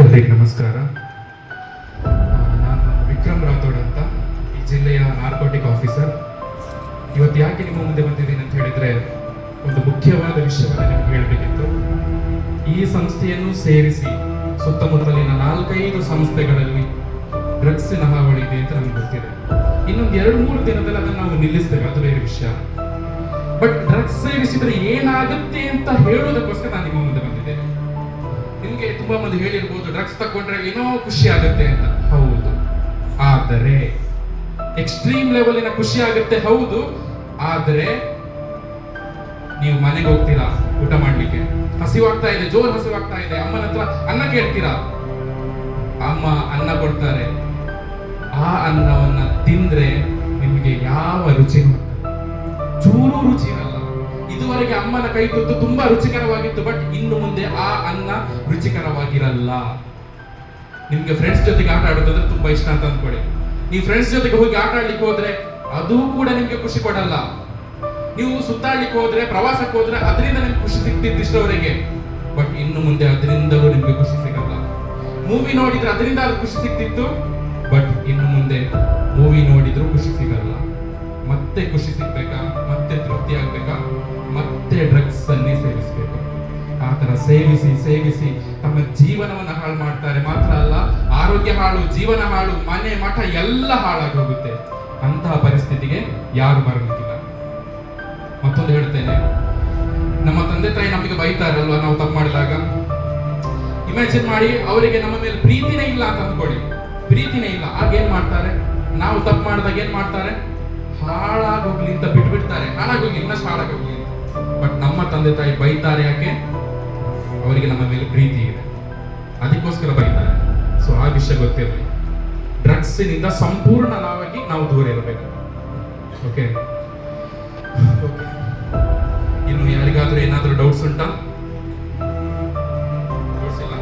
ಎಲ್ಲರಿಗೂ ನಮಸ್ಕಾರ. ನಾನು ವಿಕ್ರಮ್ ರಾಥೋಡ್ ಅಂತ, ಈ ಜಿಲ್ಲೆಯ ನಾರ್ಕೋಟಿಕ್ ಆಫೀಸರ್. ಇವತ್ತು ಯಾಕೆ ನಿಮ್ಮ ಮುಂದೆ ಬಂದಿದ್ದೀನಿ ಅಂತ ಹೇಳಿದರೆ, ಒಂದು ಮುಖ್ಯವಾದ ವಿಷಯವನ್ನು ನಿಮ್ಗೆ ಹೇಳಬೇಕಿತ್ತು. ಈ ಸಂಸ್ಥೆಯನ್ನು ಸೇರಿಸಿ ಸುತ್ತಮುತ್ತಲಿನ 4-5 ಸಂಸ್ಥೆಗಳಲ್ಲಿ ಡ್ರಗ್ಸಿನ ಹಾವಳಿ ಇದೆ ಅಂತ ನಮ್ಗೆ ಗೊತ್ತಿದೆ. ಇನ್ನೊಂದು 2-3 ದಿನದಲ್ಲಿ ಅದನ್ನು ನಾವು ನಿಲ್ಲಿಸ್ತೇವೆ, ಅದು ಬೇರೆ ವಿಷಯ. ಬಟ್ ಡ್ರಗ್ಸ್ ಸೇವಿಸಿದ್ರೆ ಏನಾಗುತ್ತೆ ಅಂತ ಹೇಳೋದಕ್ಕೋಸ್ಕರ ನಾನು ನಿಮ್ಮ ಮುಂದೆ ಬಂದಿದ್ದೇನೆ. ನಿಮ್ಗೆ ತುಂಬಾ ಮಂದಿ ಹೇಳಿರ್ಬೋದು, ಡ್ರಗ್ಸ್ ತಗೊಂಡ್ರೆ ಏನೋ ಖುಷಿ ಆಗುತ್ತೆ ಅಂತ. ಹೌದು, ಆದರೆ ಎಕ್ಸ್ಟ್ರೀಮ್ ಲೆವೆಲಿನ ಖುಷಿ ಆಗುತ್ತೆ, ಹೌದು. ಆದರೆ ನೀವು ಮನೆಗೆ ಹೋಗ್ತೀರಾ ಊಟ ಮಾಡ್ಲಿಕ್ಕೆ, ಹಸಿವಾಗ್ತಾ ಇದೆ, ಜೋರ್ ಹಸಿವಾಗ್ತಾ ಇದೆ, ಅಮ್ಮನ ಹತ್ರ ಅನ್ನ ಕೇಳ್ತೀರಾ, ಅಮ್ಮ ಅನ್ನ ಕೊಡ್ತಾರೆ. ಆ ಅನ್ನವನ್ನ ತಿಂದ್ರೆ ನಿಮ್ಗೆ ಯಾವ ರುಚಿನೂ ಚೂರು ರುಚಿ ಇರಲ್ಲ. ಇದುವರೆಗೆ ಅಮ್ಮನ ಕೈ ತುತ್ತು ತುಂಬಾ ರುಚಿಕರವಾಗಿತ್ತು, ಬಟ್ ಇನ್ನು ಮುಂದೆ ಆ ಅನ್ನ ರುಚಿಕರವಾಗಿರಲ್ಲ. ನಿಮ್ಗೆ ಫ್ರೆಂಡ್ಸ್ ಜೊತೆಗೆ ಆಟ ಆಡೋದಂದ್ರೆ ತುಂಬಾ ಇಷ್ಟ ಅಂತ ಅಂದ್ಕೊಳ್ಳಿ. ನೀವು ಫ್ರೆಂಡ್ಸ್ ಜೊತೆಗೆ ಹೋಗಿ ಆಟ ಆಡ್ಲಿಕ್ಕೆ ಹೋದ್ರೆ ಅದು ಕೂಡ ನಿಮ್ಗೆ ಖುಷಿ ಕೊಡಲ್ಲ. ನೀವು ಸುತ್ತಾಡ್ಲಿಕ್ಕೆ ಹೋದ್ರೆ, ಪ್ರವಾಸಕ್ಕೆ ಹೋದ್ರೆ ಅದರಿಂದ ನಿಮ್ಗೆ ಖುಷಿ ಸಿಗ್ತಿತ್ತು ಇಷ್ಟವರೆಗೆ, ಬಟ್ ಇನ್ನು ಮುಂದೆ ಅದರಿಂದಲೂ ನಿಮ್ಗೆ ಖುಷಿ ಸಿಗಲ್ಲ. ಮೂವಿ ನೋಡಿದ್ರೆ ಅದರಿಂದ ಅದು ಖುಷಿ ಸಿಗ್ತಿತ್ತು, ಬಟ್ ಇನ್ನು ಮುಂದೆ ಮೂವಿ ನೋಡಿದ್ರು ಖುಷಿ ಸಿಗಲ್ಲ. ಮತ್ತೆ ಖುಷಿ ಸಿಗ್ಬೇಕಾ, ಮತ್ತೆ ತೃಪ್ತಿ ಆಗ್ಬೇಕಾ, ಮತ್ತೆ ಡ್ರಗ್ಸ್ ಅನ್ನೇ ಸೇವಿಸಬೇಕು. ಆ ತರ ಸೇವಿಸಿ ಸೇವಿಸಿ ತಮ್ಮ ಜೀವನವನ್ನ ಹಾಳು ಮಾಡ್ತಾರೆ. ಮಾತ್ರ ಅಲ್ಲ, ಆರೋಗ್ಯ ಹಾಳು, ಜೀವನ ಹಾಳು, ಮನೆ ಮಠ ಎಲ್ಲ ಹಾಳಾಗಿ ಹೋಗುತ್ತೆ. ಅಂತಹ ಪರಿಸ್ಥಿತಿಗೆ ಯಾರು ಬರಲಿಕ್ಕಿಲ್ಲ. ಮತ್ತೊಂದು ಹೇಳ್ತೇನೆ, ನಮ್ಮ ತಂದೆ ತಾಯಿ ನಮಗೆ ಬೈತಾರಲ್ವಾ ನಾವು ತಪ್ಪು ಮಾಡಿದಾಗ. ಇಮ್ಯಾಜಿನ್ ಮಾಡಿ, ಅವರಿಗೆ ನಮ್ಮ ಮೇಲೆ ಪ್ರೀತಿನೇ ಇಲ್ಲ ಅಂತ ಅಂದ್ಕೊಳ್ಳಿ, ಪ್ರೀತಿನೇ ಇಲ್ಲ. ಆಗ ಏನ್ ಮಾಡ್ತಾರೆ? ನಾವು ತಪ್ಪು ಮಾಡಿದಾಗ ಏನ್ ಮಾಡ್ತಾರೆ? ಹಾಳಾಗೋಗ್ಲಿ ಅಂತ ಬಿಟ್ಬಿಡ್ತಾರೆ, ಹಾಳಾಗೋಗ್ಲಿ ಇನ್ನಷ್ಟು ಹಾಳಾಗೋಗ್ಲಿ ಅಂತ. ಬಟ್ ನಮ್ಮ ತಂದೆ ತಾಯಿ ಬೈತಾರೆ ಯಾಕೆ? ಅವರಿಗೆ ನಮ್ಮ ಮೇಲೆ ಪ್ರೀತಿ ಇದೆ, ಅದಕ್ಕೋಸ್ಕರ ಬೈತಾರೆ. ಸೊ ಆ ವಿಷಯ ಗೊತ್ತಿರಲಿ. ಡ್ರಗ್ಸಿನಿಂದ ಸಂಪೂರ್ಣವಾಗಿ ನಾವು ದೂರ ಇರಬೇಕು. ಓಕೆ, ಇನ್ನು ಯಾರಿಗಾದ್ರೂ ಏನಾದ್ರೂ ಡೌಟ್ಸ್ ಉಂಟಾ? ಡೌಟ್ಸ್ ಇಲ್ಲ?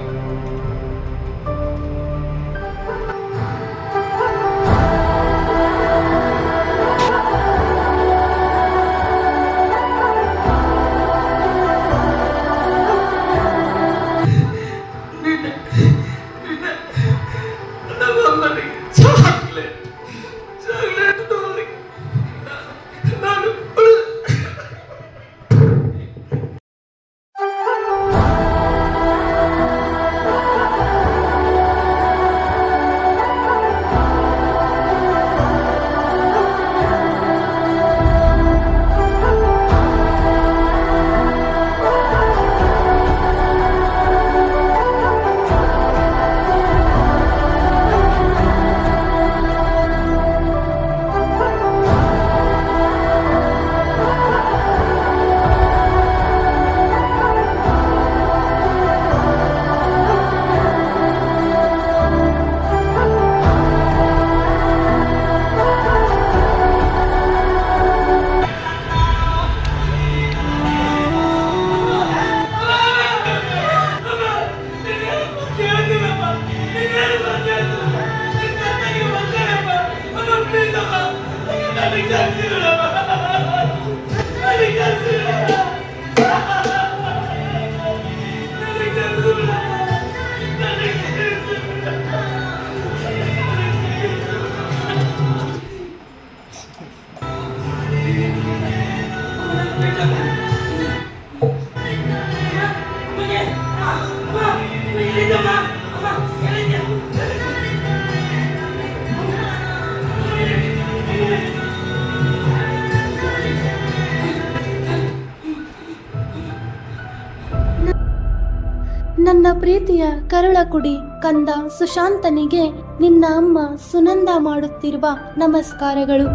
ನನ್ನ ಪ್ರೀತಿಯ ಕರುಳ ಕುಡಿ ಕಂದ ಸುಶಾಂತನಿಗೆ ನಿನ್ನ ಅಮ್ಮ ಸುನಂದ ಮಾಡುತ್ತಿರುವ ನಮಸ್ಕಾರಗಳು.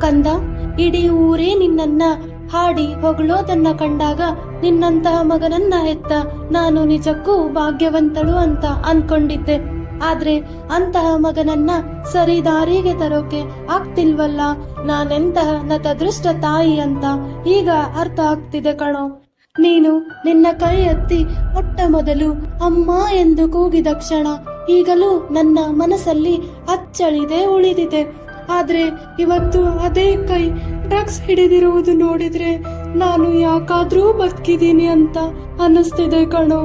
ಕಂದ, ಇಡೀ ಊರೇ ನಿನ್ನನ್ನ ಹಾಡಿ ಹೊಗಳೋದನ್ನ ಕಂಡಾಗ ನಿನ್ನಂತಹ ಮಗನನ್ನ ಹೆತ್ತ ನಾನು ನಿಜಕ್ಕೂ ಭಾಗ್ಯವಂತಳು ಅಂತ ಅನ್ಕೊಂಡಿದ್ದೆ. ಆದ್ರೆ ಅಂತಹ ಮಗನನ್ನ ಸರಿ ದಾರಿಗೆ ತರೋಕೆ ಆಗ್ತಿಲ್ವಲ್ಲ, ನಾನೆಂತಹ ನತದೃಷ್ಟ ತಾಯಿ ಅಂತ ಈಗ ಅರ್ಥ ಆಗ್ತಿದೆ ಕಣೋ. ನೀನು ನಿನ್ನ ಕೈ ಎತ್ತಿ ಮೊಟ್ಟ ಮೊದಲು ಅಮ್ಮ ಎಂದು ಕೂಗಿದ ಕ್ಷಣ ಈಗಲೂ ನನ್ನ ಮನಸ್ಸಲ್ಲಿ ಅಚ್ಚಳಿದೆ ಉಳಿದಿದೆ. ಆದ್ರೆ ಇವತ್ತು ಅದೇ ಕೈ ಡ್ರಗ್ಸ್ ಹಿಡಿದಿರುವುದು ನೋಡಿದ್ರೆ ನಾನು ಯಾಕಾದ್ರೂ ಬದುಕಿದೀನಿ ಅಂತ ಅನ್ನಿಸ್ತಿದೆ ಕಣೋ.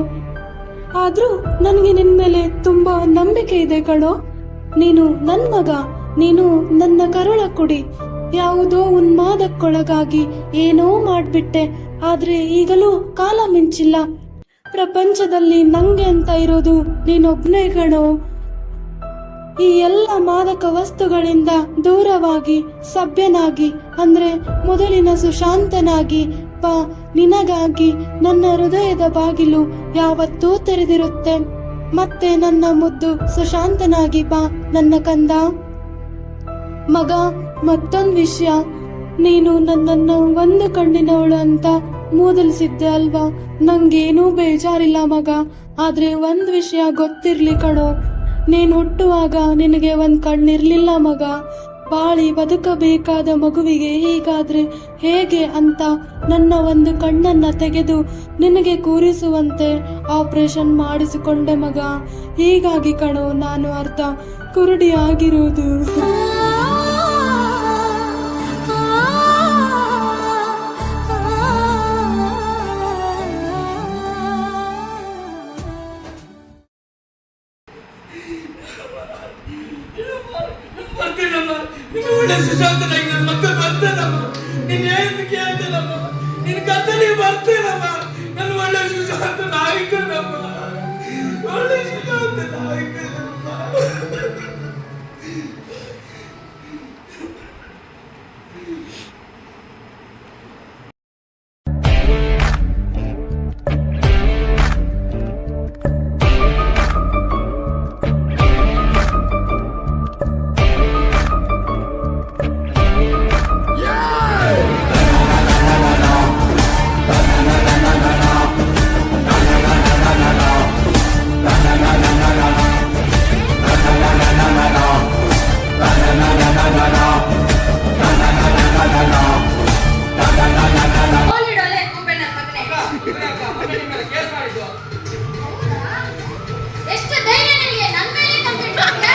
ಆದ್ರೂ ನನಗೆ ನಿನ್ ಮೇಲೆ ತುಂಬಾ ನಂಬಿಕೆ ಇದೆ ಕಣೋ. ನೀನು ನನ್ ಮಗ, ನೀನು ನನ್ನ ಕರುಳ ಕುಡಿ. ಯಾವುದೋ ಉನ್ಮಾದಕ್ಕೊಳಗಾಗಿ ಏನೋ ಮಾಡ್ಬಿಟ್ಟೆ, ಆದ್ರೆ ಈಗಲೂ ಕಾಲ ಮಿಂಚಿಲ್ಲ. ಪ್ರಪಂಚದಲ್ಲಿ ನಂಗೆ ಅಂತ ಇರೋದು ನೀನೊಬ್ನೇ ಕಣೋ. ಈ ಎಲ್ಲ ಮಾದಕ ವಸ್ತುಗಳಿಂದ ದೂರವಾಗಿ ಸಭ್ಯನಾಗಿ ಅಂದ್ರೆ ಮೊದಲಿನ ಸುಶಾಂತನಾಗಿ ಬಾ. ನಿನಗಾಗಿ ನನ್ನ ಹೃದಯದ ಬಾಗಿಲು ಯಾವತ್ತೂ ತೆರೆದಿರುತ್ತೆ. ಮತ್ತೆ ನನ್ನ ಮುದ್ದು ಸುಶಾಂತನಾಗಿ ಬಾ ನನ್ನ ಕಂದ. ಮಗ, ಮತ್ತೊಂದು ವಿಷಯ, ನೀನು ನನ್ನನ್ನು ಒಂದು ಕಣ್ಣಿನವಳು ಅಂತ ಮೂದಲಿಸಿದ್ದೆ ಅಲ್ವಾ? ನಂಗೇನೂ ಬೇಜಾರಿಲ್ಲ ಮಗ. ಆದ್ರೆ ಒಂದ್ ವಿಷಯ ಗೊತ್ತಿರ್ಲಿ ಕಣೋ, ನೀನು ಹುಟ್ಟುವಾಗ ನಿನಗೆ ಒಂದ್ ಕಣ್ಣಿರ್ಲಿಲ್ಲ ಮಗ. ಬಾಳಿ ಬದುಕಬೇಕಾದ ಮಗುವಿಗೆ ಹೀಗಾದ್ರೆ ಹೇಗೆ ಅಂತ ನನ್ನ ಒಂದು ಕಣ್ಣನ್ನ ತೆಗೆದು ನಿನಗೆ ಕೂರಿಸುವಂತೆ ಆಪರೇಷನ್ ಮಾಡಿಸಿಕೊಂಡೆ ಮಗ. ಹೀಗಾಗಿ ಕಣೋ ನಾನು ಅರ್ಧ ಕುರುಡಿ ಆಗಿರುವುದು. ಸುಶಾಂತನಾಗಿ ನನ್ನ ಮಕ್ಕಳು ಬರ್ತೇನಮ್ಮ, ನೀನ್ ಏನು ಕೇಳ್ತೇನಮ್ಮ, ನಿನ್ ಕತ್ತಲಿ ಬರ್ತೇನಮ್ಮ. ನನ್ನ ಒಳ್ಳೆ ಸುಶಾಂತನ ಆಯ್ತೇನಮ್ಮ, ಒಳ್ಳೆ ಸುಶಾಂತನ ಆಯ್ತೇನಮ್ಮ. ಹೋಲಿಡೋಲೆ ಕೂಪೆ ನನ್ನ ಮಗನೇ. ಕೇಸ್ ಮಾಡಿದ್ದು ಎಷ್ಟು ಧೈರ್ಯ ನಿನಗೆ ನನ್ನ ಮೇಲೆ ಕಂಪ್ಲೇಂಟ್ ಮಾಡ್ತೀಯಾ?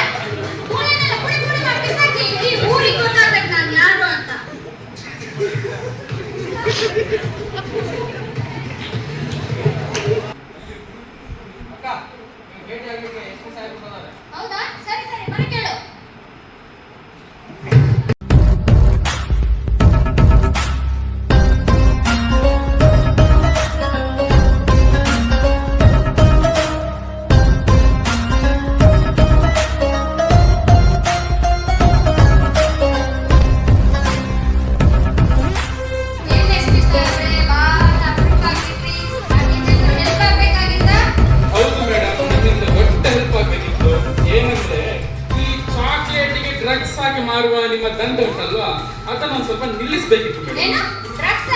ಮೂಳೆನೆಲ್ಲ ಪುಡಿ ಪುಡಿ ಮಾಡಿ ಬಿಸಾಕಿ ಈ ಊರಿಗೆ ಗೊತ್ತಾಗ್ಬೇಕು ನಾನು ಯಾರು ಅಂತ. ಅಕ್ಕ ಭೇಟಿ ಆಗ್ಲಿಕ್ಕೆ ಎಷ್ಟು ಸಾಹೇಬ್ ಬಂದಾರೆ? ಹೌದಾ? ಸರಿ ಸರಿ ಬರೀ ಕೇಳು. ಹೌದು ಮೇಡಮ್, ನನ್ನಿಂದ ದೊಡ್ಡ ಹೆಲ್ಪ್ ಆಗಬೇಕಿತ್ತು. ಏನಂದ್ರೆ ಈ ಚಾಕ್ಲೇಟ್ಗೆ ಡ್ರಗ್ಸ್ ಆಗಿ ಮಾರುವ ನಿಮ್ಮ ದಂಡ ಉಂಟಲ್ವಾ, ಅದನ್ನ ಒಂದು ಸ್ವಲ್ಪ ನಿಲ್ಲಿಸಬೇಕಿತ್ತು ಮೇಡಮ್. ಏನು ಡ್ರಗ್ಸ್?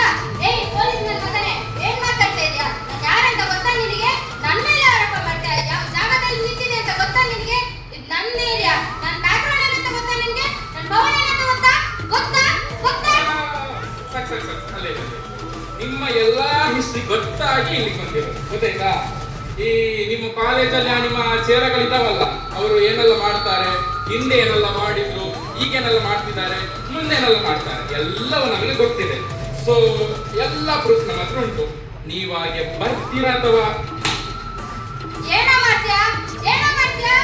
ಏಯ್ ಪೊಲೀಸ್ ನನ್ನ ಮಗನೇ, ಏನ್ ಮಾತಾಡ್ತಾ ಇದೀಯಾ? ನಾನು ಯಾರಂತ ಗೊತ್ತಾ ನಿನಗೆ? ನನ್ನ ಮೇಲೆ ಆರೋಪ ಮಾಡ್ತಾ ಇದ್ಯಾ? ಯಾವ ಜಾಗದಲ್ಲಿ ನಿಂತಿದೆ ಅಂತ ಗೊತ್ತಾ ನಿನಗೆ? ಇದು ನನ್ನ ಏರಿಯಾ, ನನ್ನ ಬ್ಯಾಕ್ಗ್ರೌಂಡ್ ಏನಂತ ಗೊತ್ತಾ ನಿನಗೆ? ನನ್ನ ಭವನ ಏನಂತ ಗೊತ್ತಾ? ಗೊತ್ತಾ ಗೊತ್ತಾ? ಸಾಕು ಅಲ್ಲೇ ನಿಮ್ಮ ಎಲ್ಲಾ ಹಿಸ್ಟ್ರಿ ಗೊತ್ತಾಗಿ ಇಲ್ಲಿ ಬಂದಿರೋದು ಗೊತ್ತಾಯ್ತಾ? ಈ ನಿಮ್ಮ ಕಾಲೇಜಲ್ಲಿ ನಿಮ್ಮ ಚೇರಗಳಿದ್ದಾವಲ್ಲ, ಅವರು ಏನೆಲ್ಲ ಮಾಡ್ತಾರೆ, ಹಿಂದೆ ಏನೆಲ್ಲ ಮಾಡಿದ್ರು, ಈಗೇನೆಲ್ಲ ಮಾಡ್ತಿದ್ದಾರೆ, ಮುಂದೇನೆಲ್ಲ ಮಾಡ್ತಾರೆ, ಎಲ್ಲವೂ ನಮಗೆ ಗೊತ್ತಿದೆ. ಸೊ ಎಲ್ಲ ಪ್ರೂಫ್ ನಮ್ಮ ಹತ್ರ ಉಂಟು. ನೀವಾಗೆ ಬರ್ತೀರಾ ಅಥವಾ ಏನೋ ಮಾಡ್ತೀಯಾ? ಏನೋ ಮಾಡ್ತೀಯಾ?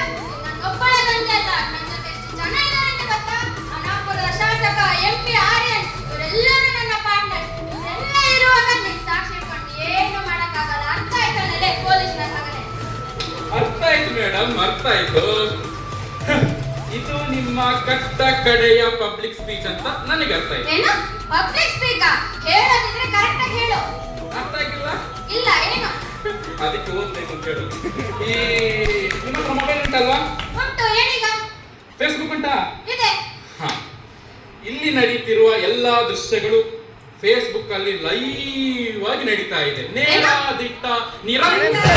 ನನ್ನ ಒಬ್ಬಳೆ ಗಂಟೆ ಅಲ್ಲ, ನನ್ನ ಜೊತೆ ಎಷ್ಟು ಜನ ಇದ್ದಾರೆ ಅಂತ ಗೊತ್ತಾ? ಅನಾಪುರದ ಶಾಸಕ MP ಆರ್ಯನ್, ಇವರೆಲ್ಲರೂ ನನ್ನ ಪಾರ್ಟ್ನರ್. ಇವರೆಲ್ಲ ಇರುವಾಗ ನೀನು ಸಾಕ್ಷಿ ಇಟ್ಕೊಂಡು ಏನು ಮಾಡಕ್ಕಾಗಲ್ಲ. ಅರ್ಥ ಆಯ್ತಾನಲ್ಲೇ ಪೊಲೀಸ್ ನನ್ನ ಮಗನೇ? ಅರ್ಥ ಆಯ್ತು ಮೇಡಮ್, ಅರ್ಥ ಆಯ್ತು. ಇದು ನಿಮ್ಮ ಕಟ್ಟ ಕಡೆಯ ಪಬ್ಲಿಕ್ ಸ್ಪೀಚ್ ಅಂತ ನನಗೆ ಅರ್ಥ ಆಯ್ತು. ಏನು ಪಬ್ಲಿಕ್ ಸ್ಪೀಕರ್? ಹೇಳೋದಿದ್ರೆ ಕರೆಕ್ಟ್ ಆಗಿ ಹೇಳು. ಅರ್ಥ ಆಗಿಲ್ಲ? ಇಲ್ಲ ಏನು? ಅದಕ್ಕೆ ಓದ್ಬೇಕು ಅಂತ ಹೇಳು. ಈ ನಿಮ್ಮ ಹತ್ರ ಮೊಬೈಲ್ ಉಂಟಲ್ವಾ? ಉಂಟು. ಏನೀಗ? ಫೇಸ್ಬುಕ್ ಉಂಟಾ? ಇದೆ. ಹಾ, ಇಲ್ಲಿ ನಡೀತಿರುವ ಎಲ್ಲಾ ದೃಶ್ಯಗಳು ಫೇಸ್ಬುಕ್ ಅಲ್ಲಿ ಲೈವ್ ಆಗಿ ನಡೀತಾ ಇದೆ. ನೇರ ದಿಟ್ಟ ನಿರಂತರ.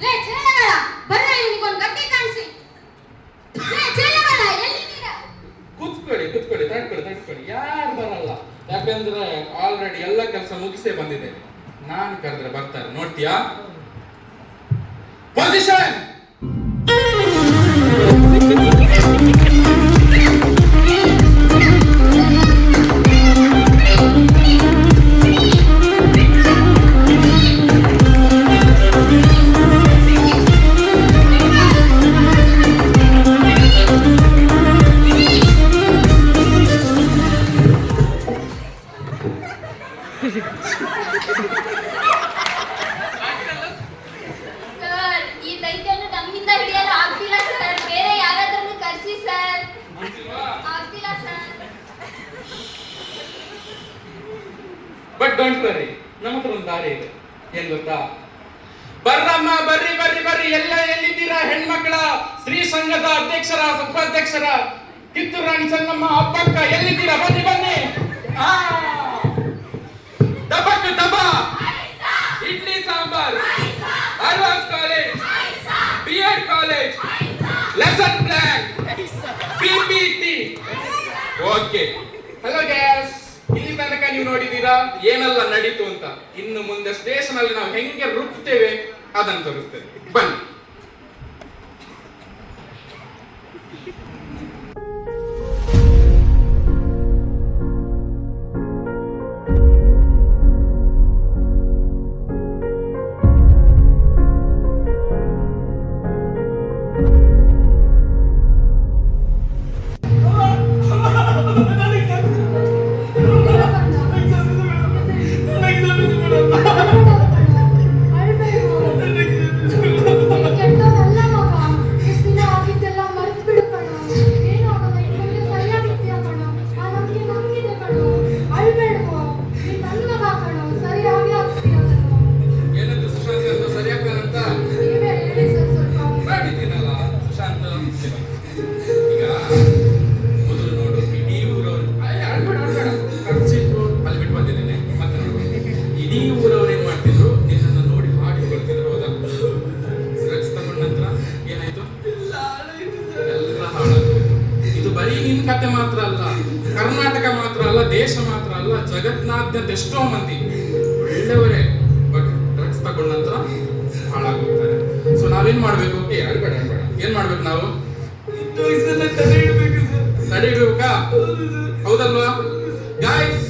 ಲೇ ಚೇಲಗಳ, ಬರ್ರ ನಿನಗೊಂದು ಗಟ್ಟಿ ಕಾಣಿಸಿ. ಲೇ ಚೇಲಗಳ, ಎಲ್ಲಿದ್ದೀರಾ? ಕೂತ್ಕೊಳ್ಳಿ ತಡ್ಕೊಳ್ಳಿ, ಯಾರು ಬರಲ್ಲ. ಯಾಕಂದ್ರೆ ಆಲ್ರೆಡಿ ಎಲ್ಲ ಕೆಲಸ ಮುಗಿಸೇ ಬಂದಿದ್ದೇನೆ. ನಾನು ಕರೆದ್ರೆ ಬರ್ತಾರೆ, ನೋಡ್ತೀಯಾ? ಪೊಸಿಷನ್. ಸರ್, ಈ ದೈತ್ಯವನ್ನು ನಮ್ಮಿಂದ ಹಿಡಿಯಲು ಆಗ್ತಿಲ್ಲ ಸರ್. ಬೇರೆ ಯಾರಾದ್ರೂ ಕರ್ಸಿ ಸರ್. ಆಗ್ತಿಲ್ಲ ಸರ್. ಬಟ್ ಡೋಂಟ್ ವರಿ, ನಮ್ಮ ಹತ್ರ ಒಂದು ದಾರಿ ಇದೆ. ಏನ್ ಗೊತ್ತಾ? ಬರ್ರಮ್ಮ, ಬರ್ರಿ, ಎಲ್ಲ ಎಲ್ಲಿದ್ದೀರಾ ಹೆಣ್ಮಕ್ಳ? ಶ್ರೀ ಸಂಘದ ಅಧ್ಯಕ್ಷರ, ಉಪಾಧ್ಯಕ್ಷರ, ಕಿತ್ತೂರು ರಾಣಿ ಚೆನ್ನಮ್ಮ ಅಪ್ಪಕ್ಕ ಎಲ್ಲಿದ್ದೀರಾ? ಬನ್ನಿ. ದಬ ಇಡ್ಲಿ ಸಾಂಬಾರ್, ಅರ್ವಾಸ್ college, BEd college, lesson plan, PPT. Okay, hello guys. ಇಲ್ಲಿ ತನಕ ನೀವು ನೋಡಿದ್ದೀರಾ ಏನೆಲ್ಲ ನಡೀತು ಅಂತ. ಇನ್ನು ಮುಂದೆ ಸ್ಟೇಷನ್ ಅಲ್ಲಿ ನಾವು ಹೆಂಗೆ ರುಬ್ತೇವೆ ಅದನ್ನು ತೋರಿಸ್ತೇವೆ. ಬನ್ನಿ. ಕೇವಲ ದೇಶ ಮಾತ್ರ ಅಲ್ಲ, ಜಗತ್ನಾದ್ಯಂತ ಎಷ್ಟೋ ಮಂದಿ ಒಳ್ಳೆಯವರೇ ಬಟ್ ಡ್ರಗ್ಸ್ ತಗೊಂಡ ನಂತರ ಹಾಳಾಗೋಗ್ತಾರೆ. ಸೊ ನಾವೇನ್ ಮಾಡ್ಬೇಕು? ಅಳ್ಬೇಡ ಏನ್ ಮಾಡ್ಬೇಕು ನಾವು? ತಡೆ ಇಡ್ಬೇಕಾ? ಹೌದಲ್ವಾ ಗಾಯ್ಸ್?